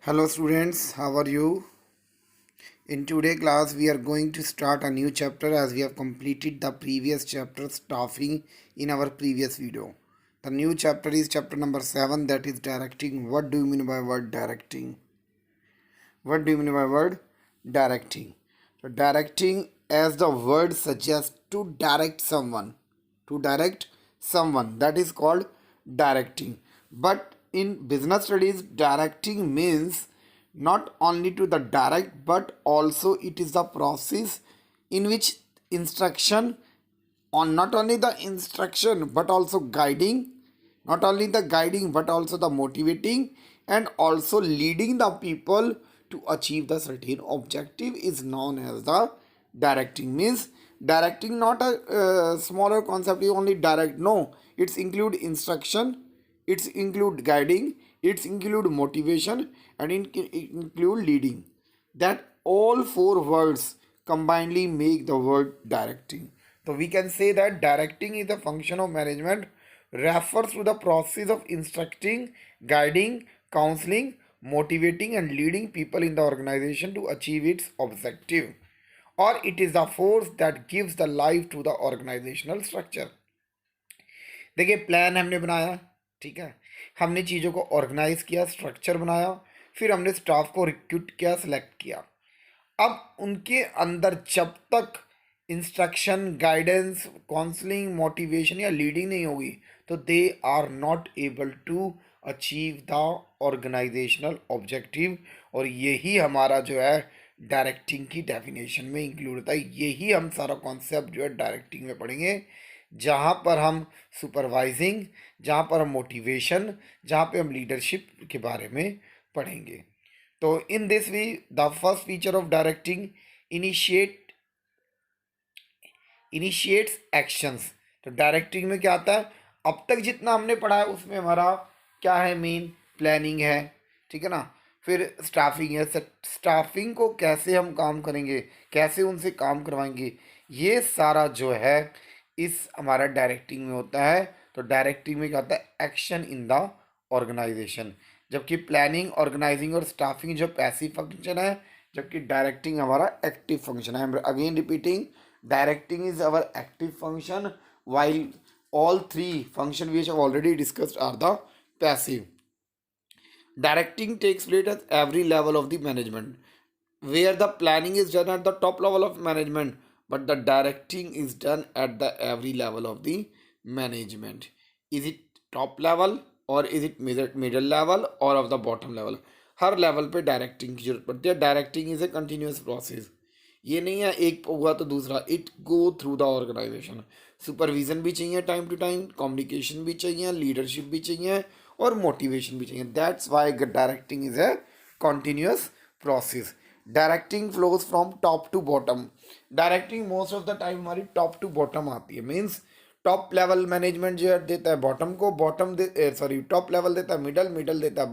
Hello students, how are you? In today's class we are going to start a new chapter as we have completed the previous chapter staffing in our previous video. The new chapter is chapter number 7, that is directing. What do you mean by word directing? What do you mean by word directing? So directing, as the word suggests, to direct someone. To direct someone, that is called directing. But in business studies, directing means not only to the direct, but also it is the process in which instruction, on not only the instruction but also guiding, not only the guiding but also the motivating and also leading the people to achieve the certain objective is known as the directing. Means directing not a smaller concept, you only direct. No, it's include instruction, it's include guiding, it's include motivation, and it include leading. That all four words combinedly make the word directing. So we can say that directing is a function of management, refers to the process of instructing, guiding, counseling, motivating and leading people in the organization to achieve its objective, or it is the force that gives the life to the organizational structure. देखिए, plan हमने बनाया, ठीक है, हमने चीज़ों को organise किया, structure बनाया, फिर हमने स्टाफ को रिक्रूट किया, सेलेक्ट किया। अब उनके अंदर जब तक इंस्ट्रक्शन, गाइडेंस, काउंसलिंग, मोटिवेशन या लीडिंग नहीं होगी तो they are not able to achieve the organisational objective. और यही हमारा जो है डायरेक्टिंग की डेफिनेशन में इंक्लूड होता है। यही हम सारा कॉन्सेप्ट जो है डायरेक्टिंग में पढ़ेंगे, जहाँ पर हम सुपरवाइजिंग, जहाँ पर हम मोटिवेशन, जहाँ पे हम लीडरशिप के बारे में पढ़ेंगे। तो in this we the first feature of directing initiates actions. तो डायरेक्टिंग में क्या आता है, अब तक जितना हमने पढ़ा है उसमें हमारा क्या है, मेन प्लानिंग है, ठीक है ना, फिर स्टाफिंग है, स्टाफिंग को कैसे हम काम करेंगे, कैसे उनसे काम करवाएंगे, ये सारा जो है इस हमारा डायरेक्टिंग में होता है। तो डायरेक्टिंग में क्या होता है, एक्शन इन द ऑर्गेनाइजेशन। जबकि प्लानिंग, ऑर्गेनाइजिंग और स्टाफिंग जो पैसिव फंक्शन है, जबकि डायरेक्टिंग हमारा एक्टिव फंक्शन है। Again repeating, directing is our active function while all three function which have already discussed are the passive. Directing takes place at every level of the management, where the planning is done at the top level of management, but the directing is done at the every level of the management. Is it top level or is it middle level or of the bottom level? हर level पे directing की जरूरत पड़ती है। Directing is a continuous process, ये नहीं है एक हुआ तो दूसरा, it go through the organisation. Supervision भी चाहिए टाइम टू टाइम, कम्युनिकेशन भी चाहिए, लीडरशिप भी चाहिए और मोटिवेशन भी चाहिए। That's why directing is a continuous process. Directing flows from top to bottom. Directing most of the time हमारी टॉप टू बॉटम आती है। मीन्स टॉप लेवल मैनेजमेंट जो है देता है बॉटम को, बॉटम सॉरी टॉप लेवल देता है मिडल, मिडल देता है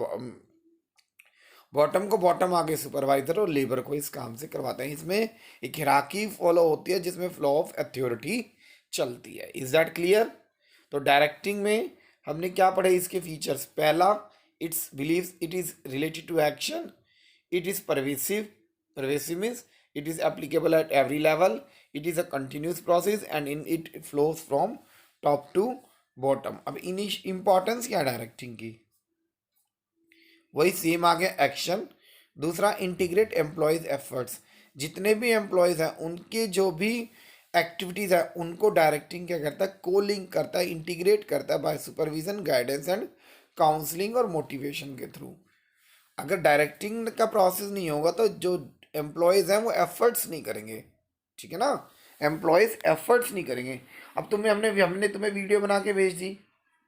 बॉटम को, बॉटम आगे सुपरवाइजर और लेबर को इस काम से करवाते हैं। इसमें एक हिराकी फॉलो होती है जिसमें फ्लो ऑफ अथॉरिटी चलती है। Is that clear? तो डायरेक्टिंग में हमने क्या पढ़ा, इसके फीचर्स। पहला, it's believes it is related to action, it is pervasive means it is applicable at every level, it is a continuous process and in it flows from top to bottom. अब in importance क्या है directing की, वही same आ गया action. दूसरा, integrate employees efforts. जितने भी employees हैं उनके जो भी एक्टिविटीज़ है उनको डायरेक्टिंग क्या करता है, को लिंक करता है, इंटीग्रेट करता है by supervision, guidance and counselling और मोटिवेशन के थ्रू। अगर डायरेक्टिंग का प्रोसेस नहीं होगा तो जो एम्प्लॉयज़ हैं वो एफर्ट्स नहीं करेंगे, ठीक है ना, एम्प्लॉयज़ एफर्ट्स नहीं करेंगे। अब हमने तुम्हें वीडियो बना के भेज दी,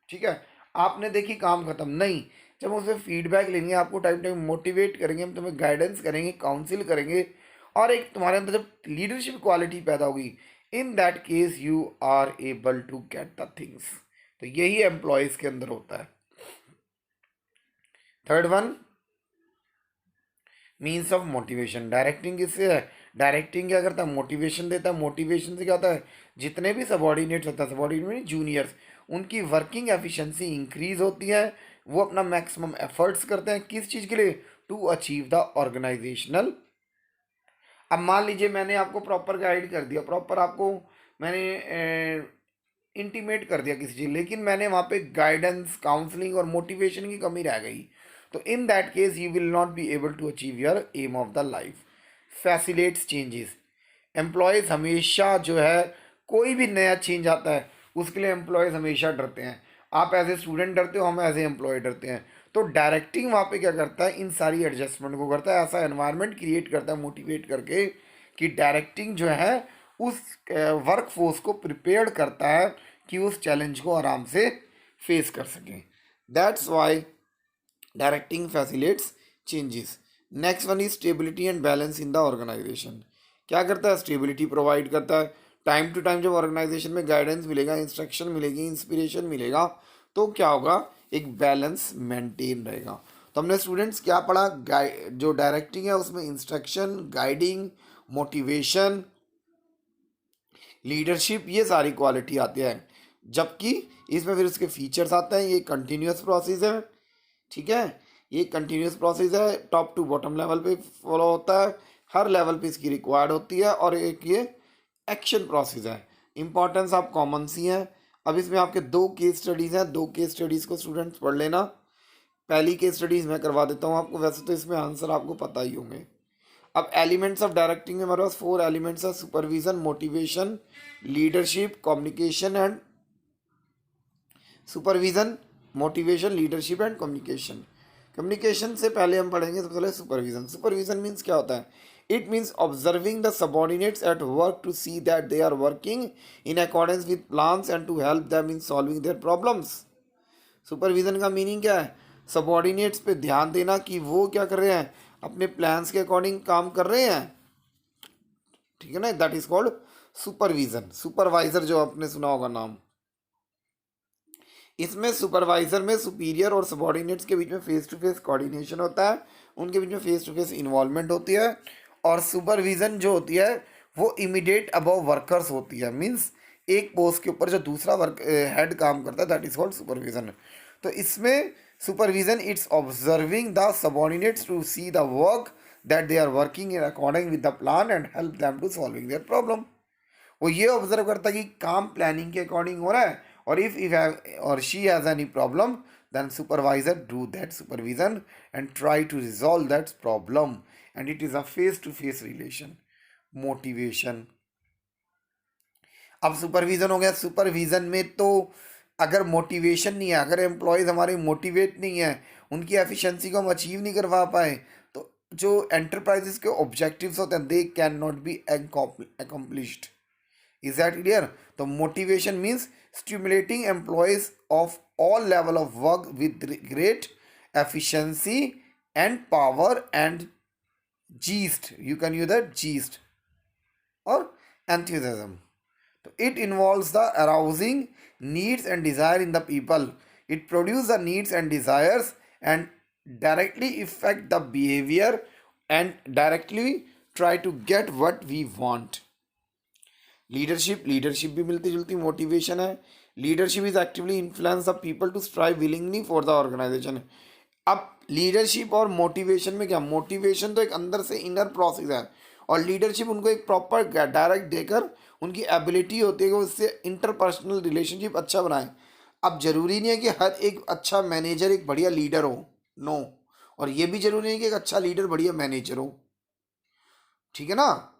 ठीक है, आपने देखी, काम खत्म नहीं। जब हम उससे फीडबैक लेंगे, आपको टाइम टाइम मोटिवेट करेंगे, हम तुम्हें गाइडेंस करेंगे, काउंसिल करेंगे, और एक तुम्हारे अंदर जब लीडरशिप क्वालिटी पैदा होगी, in that case you are able to get the things. तो यही एम्प्लॉयज़ के अंदर होता है। Third one, means of motivation. Directing किससे है, डायरेक्टिंग क्या करता है, मोटिवेशन देता है। मोटिवेशन से क्या होता है, जितने भी सबॉर्डिनेट्स होता है, सबॉर्डिनेट जूनियर्स, उनकी वर्किंग एफिशिएंसी इंक्रीज होती है, वो अपना मैक्सिमम एफर्ट्स करते हैं किस चीज़ के लिए, टू अचीव द ऑर्गेनाइजेशनल। अब मान लीजिए मैंने आपको प्रॉपर गाइड कर दिया, प्रॉपर आपको मैंने इंटीमेट कर दिया किसी चीज़, लेकिन मैंने वहाँ पे गाइडेंस, काउंसलिंग और मोटिवेशन की कमी रह गई, तो in that case you will not be able to achieve your aim of the life. Facilitates changes. Employees हमेशा जो है, कोई भी नया चेंज आता है उसके लिए एम्प्लॉयज़ हमेशा डरते हैं। आप एज ए स्टूडेंट डरते हो, हम एज ए एम्प्लॉय डरते हैं। तो डायरेक्टिंग वहाँ पे क्या करता है, इन सारी एडजस्टमेंट को करता है, ऐसा एनवायरनमेंट क्रिएट करता है मोटिवेट करके कि डायरेक्टिंग जो है उस वर्क फोर्स को प्रिपेयर्ड करता है कि उस चैलेंज को आराम से फेस कर सकें। That's why directing facilitates changes. Next one is stability and balance in the organisation. क्या करता है, स्टेबिलिटी प्रोवाइड करता है। टाइम टू टाइम जब ऑर्गेनाइजेशन में गाइडेंस मिलेगा, इंस्ट्रक्शन मिलेगी, इंस्पिरेशन मिलेगा, तो क्या होगा, एक बैलेंस मेंटेन रहेगा। तो हमने स्टूडेंट्स क्या पढ़ा, जो डायरेक्टिंग है उसमें इंस्ट्रक्शन, गाइडिंग, मोटिवेशन, लीडरशिप, ये सारी क्वालिटी आती है। जबकि इसमें फिर उसके फीचर्स आते हैं। ये कंटिन्यूस प्रोसेस है, ठीक है, ये कंटिन्यूस प्रोसेस है, टॉप टू बॉटम लेवल पे फॉलो होता है, हर लेवल पे इसकी रिक्वायर्ड होती है। और एक ये एक्शन प्रोसेस है। इंपॉर्टेंस आप कॉमन सी हैं। अब इसमें आपके दो केस स्टडीज़ हैं, दो केस स्टडीज़ को स्टूडेंट्स पढ़ लेना। पहली केस स्टडीज़ मैं करवा देता हूँ आपको, वैसे तो इसमें आंसर आपको पता ही होंगे। अब एलिमेंट्स ऑफ डायरेक्टिंग में हमारे पास 4 एलिमेंट्स है, supervision, motivation, leadership, communication and supervision, motivation, leadership and communication. Communication से पहले हम पढ़ेंगे सबसे पहले सुपरविजन। सुपरविजन मीन्स क्या होता है, it means observing the subordinates at work to see that they are working in accordance with plans and to help them in solving their problems. Supervision का मीनिंग क्या है, सबॉर्डिनेट्स पे ध्यान देना कि वो क्या कर रहे हैं, अपने प्लान्स के अकॉर्डिंग काम कर रहे हैं, ठीक है ना, that is called supervision. Supervisor जो आपने सुना होगा नाम। इसमें सुपरवाइजर में सुपीरियर और सबॉर्डिनेट्स के बीच में फेस टू फेस कोऑर्डिनेशन होता है, उनके बीच में फेस टू फेस इन्वॉल्वमेंट होती है। और सुपरविजन जो होती है वो इमीडिएट अबव वर्कर्स होती है, मींस एक पोस्ट के ऊपर जो दूसरा वर्क हेड काम करता है, दैट इज कॉल्ड सुपरविजन। तो इसमें supervision it's observing the subordinates to see the work that they are working in according with the plan and help them to solving their problem. वो ये observe करता है कि काम प्लानिंग के according हो रहा है, और इफ और she has any problem then supervisor do that supervision and try to resolve that problem, and it is a face to face relation. Motivation. अब सुपरविजन हो गया, सुपरविजन में तो अगर मोटिवेशन नहीं है, अगर एम्प्लॉयज़ हमारे मोटिवेट नहीं है, उनकी एफिशिएंसी को हम अचीव नहीं करवा पाए, तो जो एंटरप्राइजेस के ऑब्जेक्टिव्स होते हैं they can not be accomplished. Is that clear? So motivation means stimulating employees of all level of work with great efficiency and power and gist. You can use that gist or enthusiasm. So it involves the arousing needs and desire in the people. It produces the needs and desires and directly affect the behavior and directly try to get what we want. Leadership, leadership भी मिलती जुलती motivation है। Leadership is actively influence the people to strive willingly for the organisation. अब leadership और motivation में क्या, motivation तो एक अंदर से इनर प्रोसेस है, और लीडरशिप उनको एक प्रॉपर डायरेक्ट देकर उनकी एबिलिटी होती है कि उससे इंटरपर्सनल रिलेशनशिप अच्छा बनाए। अब जरूरी नहीं है कि हर एक अच्छा मैनेजर एक बढ़िया लीडर हो, नो, और ये भी जरूरी नहीं कि एक अच्छा लीडर बढ़िया मैनेजर हो, ठीक है ना,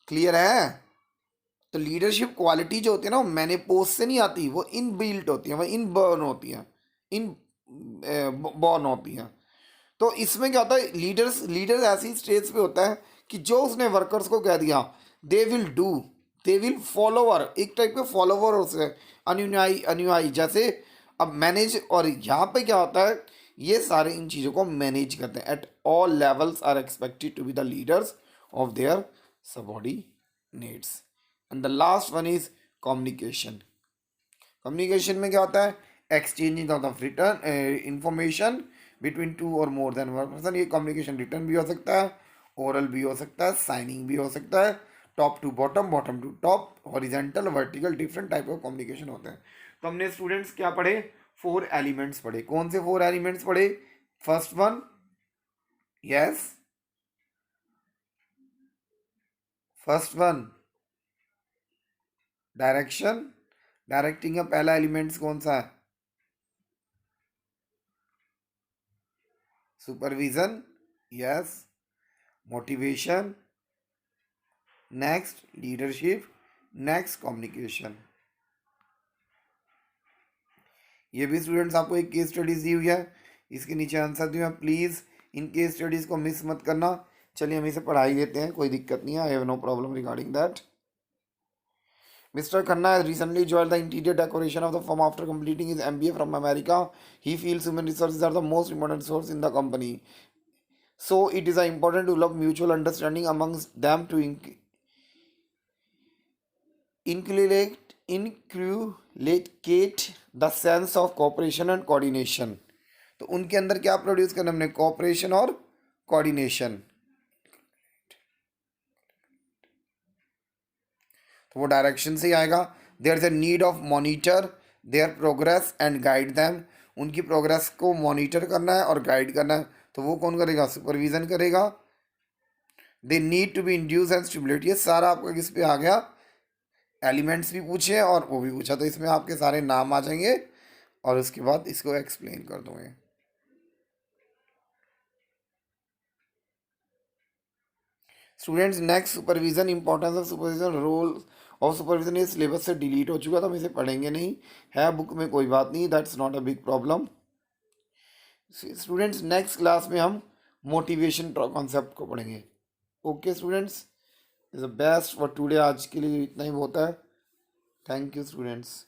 क्लियर है। तो लीडरशिप क्वालिटी जो होती है ना, वो मैंने पोस्ट से नहीं आती, वो इन बिल्ट होती है, वो इन बर्न होती है, इन बॉर्न होती है। तो इसमें क्या होता है, लीडर्स ऐसी स्टेज पे होता है कि जो उसने वर्कर्स को कह दिया they will do, they will follower, एक टाइप के फॉलोवर होते हैं, अनुयायी, अनुयायी जैसे। अब मैनेज, और यहाँ पे क्या होता है, ये सारे इन चीज़ों को मैनेज करते हैं। At all levels are expected to be the leaders of their subordinates. And the last one is communication. Communication में क्या होता है, exchanging of return information between two और मोर देन वन पर्सन। ये कम्युनिकेशन रिटर्न भी हो सकता है, ओरल भी हो सकता है, साइनिंग भी हो सकता है, top to bottom, bottom to top, horizontal, vertical, different type of communication होते हैं। तो हमने स्टूडेंट्स क्या पढ़े, 4 एलिमेंट्स पढ़े। कौन से 4 एलिमेंट्स पढ़े, first one, yes, first one direction. Directing का पहला एलिमेंट्स कौन सा है? Supervision, yes. Motivation, next leadership, next communication. ये भी स्टूडेंट्स आपको एक केस स्टडीज दी हुई है, इसके नीचे आंसर दिए हैं, प्लीज़ इन केस स्टडीज़ को मिस मत करना। चलिए हम इसे पढ़ा ही देते हैं, कोई दिक्कत नहीं है, I have no problem regarding that. Mr. Khanna has recently joined the interior decoration of the firm after completing his MBA from America. He feels human resources are the most important source in the company. So it is important to develop mutual understanding amongst them to inculcate the sense of cooperation and coordination. तो उनके अंदर क्या produce करना हमने? Cooperation और coordination. तो वो direction से ही आएगा। There is a need of monitor their progress and guide them. उनकी प्रोग्रेस को मॉनिटर करना है और गाइड करना है, तो वो कौन करेगा? सुपरविजन करेगा। They need to be induce and stimulate, ये सारा आपका किस पे आ गया? एलिमेंट्स भी पूछे और वो भी पूछा, तो इसमें आपके सारे नाम आ जाएंगे और उसके बाद इसको एक्सप्लेन कर दूंगे। Students next, supervision, importance of supervision, role of supervision. ये सिलेबस से डिलीट हो चुका था, हम इसे पढ़ेंगे नहीं, है बुक में, कोई बात नहीं, that's not a big problem. Students next class में हम मोटिवेशन कॉन्सेप्ट को पढ़ेंगे। Okay students, is the best for today, आज के लिए इतना ही होता है। Thank you students.